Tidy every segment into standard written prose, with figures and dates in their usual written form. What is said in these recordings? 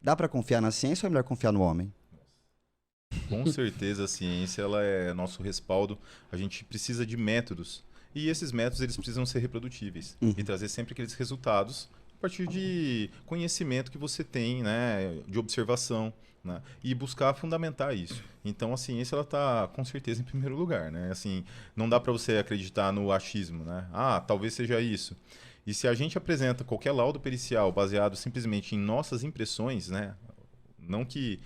Dá para confiar na ciência ou é melhor confiar no homem? Com certeza a ciência ela é nosso respaldo. A gente precisa de métodos. E esses métodos eles precisam ser reprodutíveis e trazer sempre aqueles resultados a partir de conhecimento que você tem, né, de observação, né, e buscar fundamentar isso. Então a ciência ela está com certeza em primeiro lugar, né? Assim, não dá para você acreditar no achismo, né? Ah, talvez seja isso. E se a gente apresenta qualquer laudo pericial baseado simplesmente em nossas impressões, né? Não que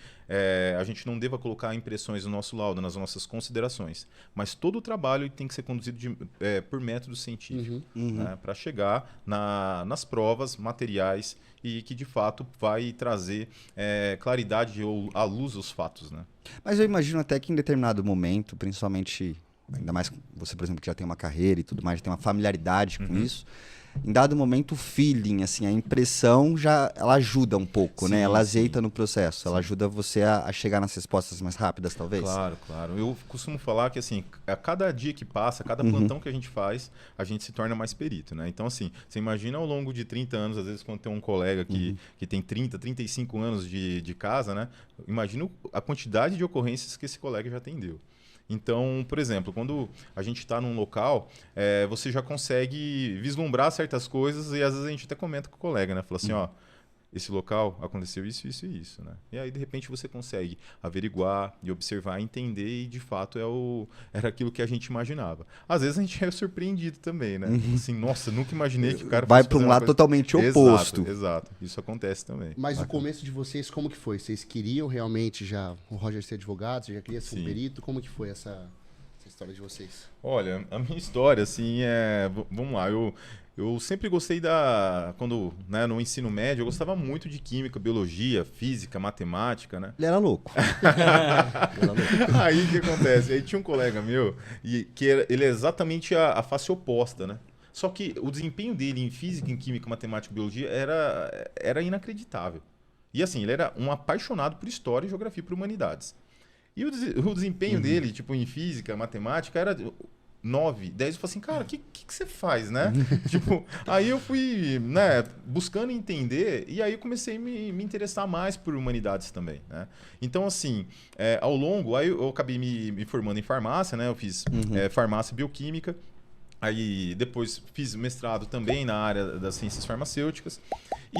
a gente não deva colocar impressões no nosso laudo, nas nossas considerações, mas todo o trabalho tem que ser conduzido por método científico, né, para chegar nas provas materiais e que de fato vai trazer claridade ou à luz os fatos, né? Mas eu imagino até que em determinado momento, principalmente, ainda mais você, por exemplo, que já tem uma carreira e tudo mais, já tem uma familiaridade com isso, em dado momento o feeling, assim, a impressão ela ajuda um pouco, Sim, né? Ela sim. azeita no processo, ela ajuda você a chegar nas respostas mais rápidas, talvez. Claro, claro. Eu costumo falar que assim, a cada dia que passa, a cada plantão que a gente faz, a gente se torna mais perito, né? Então assim, você imagina ao longo de 30 anos, às vezes quando tem um colega que tem 30, 35 anos de casa, né? Imagina a quantidade de ocorrências que esse colega já atendeu. Então, por exemplo, quando a gente está num local, você já consegue vislumbrar certas coisas e às vezes a gente até comenta com o colega, né? Fala assim, ó, esse local aconteceu isso, isso e isso, né? E aí, de repente, você consegue averiguar e observar, entender e, de fato, era aquilo que a gente imaginava. Às vezes a gente é surpreendido também, né? Assim, nossa, nunca imaginei que o cara Vai fosse para fazer um uma lado coisa... totalmente oposto. Exato, exato. Isso acontece também. Mas o começo de vocês, como que foi? Vocês queriam realmente já o Roger ser advogado? Você já queria ser um Sim. perito? Como que foi essa história de vocês? Olha, a minha história, assim, vamos lá, eu sempre gostei quando, né, no ensino médio, eu gostava muito de química, biologia, física, matemática, né? Ele era louco. Ele era louco. Aí o que acontece? Aí tinha um colega meu, ele é exatamente a face oposta, né? Só que o desempenho dele em física, em química, matemática e biologia era inacreditável. E assim, ele era um apaixonado por história, geografia e por humanidades. E o desempenho dele, tipo, em física, matemática, era 9, 10. Eu falei assim, cara, o que você faz, né? Tipo, aí eu fui, né, buscando entender e aí eu comecei a me interessar mais por humanidades também, né? Então, assim, ao longo, aí eu acabei me formando em farmácia, né? Eu fiz farmácia e bioquímica. Aí depois fiz mestrado também na área das ciências farmacêuticas.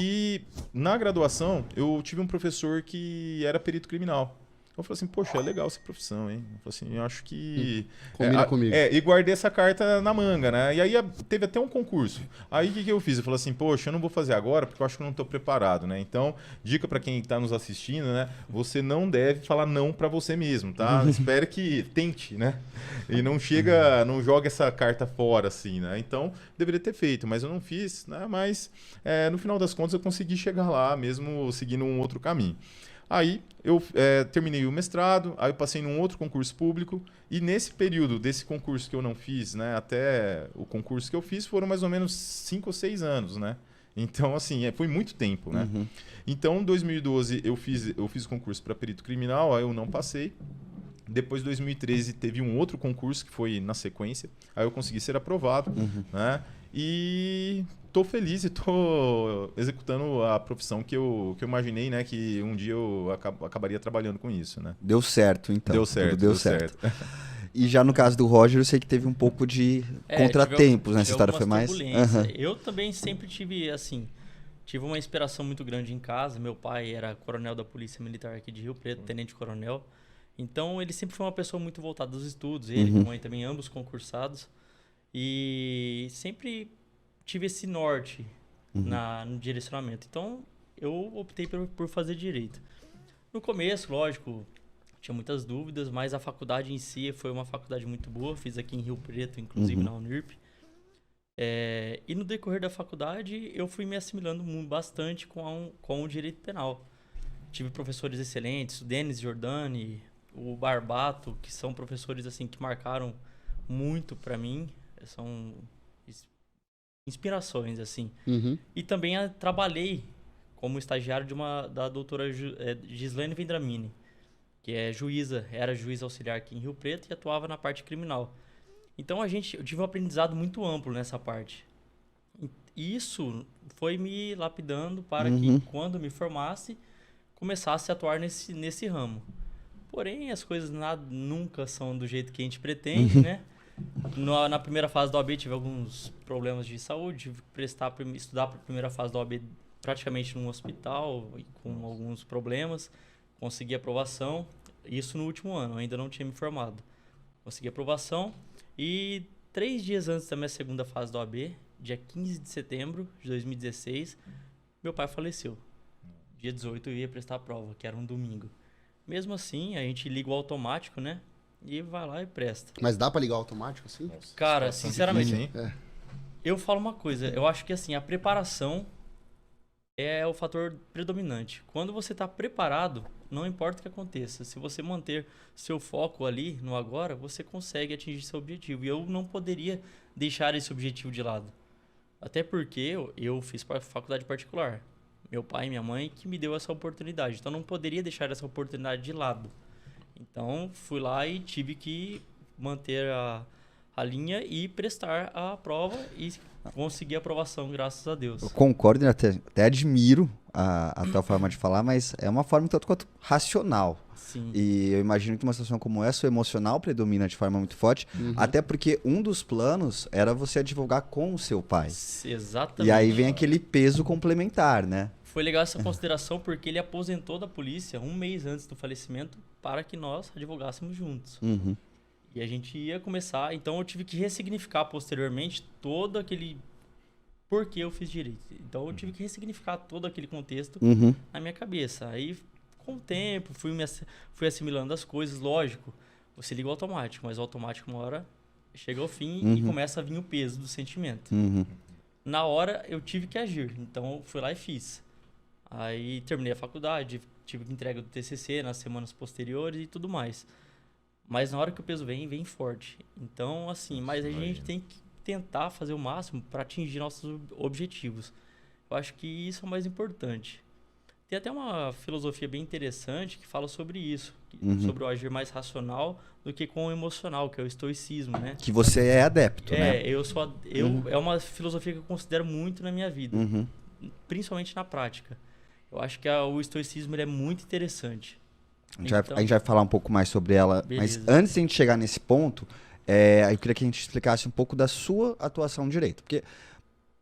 E na graduação eu tive um professor que era perito criminal. Eu falei assim, poxa, é legal essa profissão, hein? Eu falei assim, eu acho que... Combina comigo. E guardei essa carta na manga, né? E aí teve até um concurso. Aí o que eu fiz? Eu falei assim, poxa, eu não vou fazer agora porque eu acho que eu não estou preparado, né? Então, dica para quem está nos assistindo, né? Você não deve falar não para você mesmo, tá? Espere que tente, né? E não joga essa carta fora, assim, né? Então, deveria ter feito, mas eu não fiz, né? Mas, no final das contas, eu consegui chegar lá, mesmo seguindo um outro caminho. Aí eu terminei o mestrado, aí eu passei num outro concurso público e nesse período desse concurso que eu não fiz, né, até o concurso que eu fiz foram mais ou menos 5 ou 6 anos, né? Então, assim, foi muito tempo, né? Então, em 2012 eu fiz o concurso para perito criminal, aí eu não passei. Depois, em 2013, teve um outro concurso que foi na sequência, aí eu consegui ser aprovado, né? E tô feliz e tô executando a profissão que eu imaginei, né? Que um dia eu acabaria trabalhando com isso, né? Deu certo, então. Deu certo, Tudo deu certo. E já no caso do Roger, eu sei que teve um pouco de contratempos, né? Essa história foi mais... Eu também sempre tive, assim, tive uma inspiração muito grande em casa. Meu pai era coronel da Polícia Militar aqui de Rio Preto, tenente-coronel. Então, ele sempre foi uma pessoa muito voltada aos estudos. Ele e minha mãe também, ambos concursados. E sempre tive esse norte no direcionamento. Então, eu optei por fazer direito. No começo, lógico, tinha muitas dúvidas, mas a faculdade em si foi uma faculdade muito boa. Fiz aqui em Rio Preto, inclusive na Unirp. E no decorrer da faculdade, eu fui me assimilando bastante com o direito penal. Tive professores excelentes, o Denis Giordani, o Barbato, que são professores assim que marcaram muito para mim. São inspirações, assim. E também trabalhei como estagiário da doutora Gislaine Vendramini, que é era juíza auxiliar aqui em Rio Preto e atuava na parte criminal. Então, eu tive um aprendizado muito amplo nessa parte. E isso foi me lapidando para que, quando me formasse, começasse a atuar nesse ramo. Porém, as coisas nunca são do jeito que a gente pretende, né? Na primeira fase da OAB tive alguns problemas de saúde, tive que estudar para a primeira fase da OAB praticamente num hospital, e com alguns problemas. Consegui aprovação, isso no último ano, ainda não tinha me formado. Consegui aprovação e 3 dias antes da minha segunda fase da OAB, dia 15 de setembro de 2016, meu pai faleceu. Dia 18 eu ia prestar a prova, que era um domingo. Mesmo assim, a gente liga o automático, né? E vai lá e presta. Mas dá pra ligar o automático assim? Nossa, Cara, situação sinceramente, difícil, hein? eu falo uma coisa. Eu acho que assim, a preparação é o fator predominante. Quando você está preparado, não importa o que aconteça. Se você manter seu foco ali no agora, você consegue atingir seu objetivo. E eu não poderia deixar esse objetivo de lado. Até porque eu fiz faculdade particular. Meu pai e minha mãe que me deu essa oportunidade. Então, eu não poderia deixar essa oportunidade de lado. Então, fui lá e tive que manter a linha e prestar a prova e consegui a aprovação, graças a Deus. Eu concordo e até admiro a tua forma de falar, mas é uma forma tanto quanto racional. Sim. E eu imagino que uma situação como essa, o emocional predomina de forma muito forte, até porque um dos planos era você advogar com o seu pai. Exatamente. E aí vem aquele peso complementar, né? Foi legal essa consideração porque ele aposentou da polícia 1 mês antes do falecimento para que nós advogássemos juntos. Uhum. E a gente ia começar, então eu tive que ressignificar posteriormente todo aquele porquê eu fiz direito. Então eu tive que ressignificar todo aquele contexto Uhum. na minha cabeça. Aí, com o tempo, fui assimilando as coisas, lógico. Você liga o automático, mas o automático uma hora chega ao fim e começa a vir o peso do sentimento. Uhum. Na hora eu tive que agir, então eu fui lá e fiz. Aí terminei a faculdade, tive que entrega do TCC nas semanas posteriores e tudo mais. Mas na hora que o peso vem forte. Então, assim, mas a gente tem que tentar fazer o máximo para atingir nossos objetivos. Eu acho que isso é o mais importante. Tem até uma filosofia bem interessante que fala sobre isso, sobre o agir mais racional do que com o emocional, que é o estoicismo, né? Que você é adepto, né? É uma filosofia que eu considero muito na minha vida, Uhum. principalmente na prática. Eu acho que o estoicismo ele é muito interessante. A gente vai falar um pouco mais sobre ela, Beleza. mas antes de a gente chegar nesse ponto, eu queria que a gente explicasse um pouco da sua atuação no direito. Porque,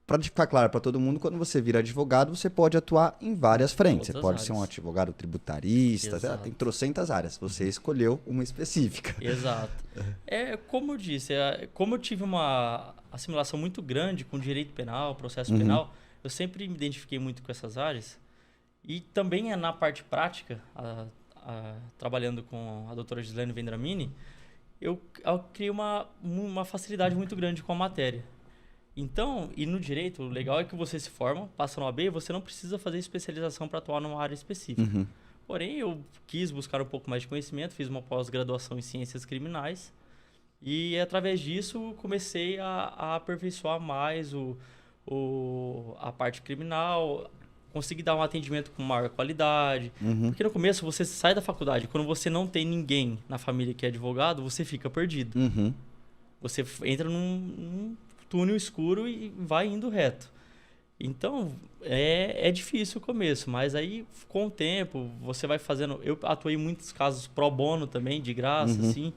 para ficar claro para todo mundo, quando você vira advogado, você pode atuar em várias frentes. Você Todas pode as ser um áreas. advogado tributarista, Exato. tem trocentas áreas. Você escolheu uma específica. Exato. Como eu disse, como eu tive uma assimilação muito grande com direito penal, processo penal, eu sempre me identifiquei muito com essas áreas. E também na parte prática, trabalhando com a doutora Gislaine Vendramini, eu criei uma facilidade muito grande com a matéria. Então, e no direito, o legal é que você se forma, passa no OAB e você não precisa fazer especialização para atuar numa área específica. Porém, eu quis buscar um pouco mais de conhecimento, fiz uma pós-graduação em Ciências Criminais e, através disso, comecei a aperfeiçoar mais a parte criminal, consegui dar um atendimento com maior qualidade. Porque no começo você sai da faculdade, quando você não tem ninguém na família que é advogado, você fica perdido. Uhum. Você entra num túnel escuro e vai indo reto. Então, é difícil o começo, mas aí com o tempo você vai fazendo... Eu atuei em muitos casos pro bono também, de graça, assim,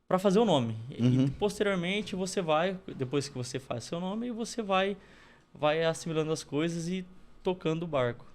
para fazer o nome. E posteriormente você vai, depois que você faz seu nome, você vai assimilando as coisas e tocando o barco.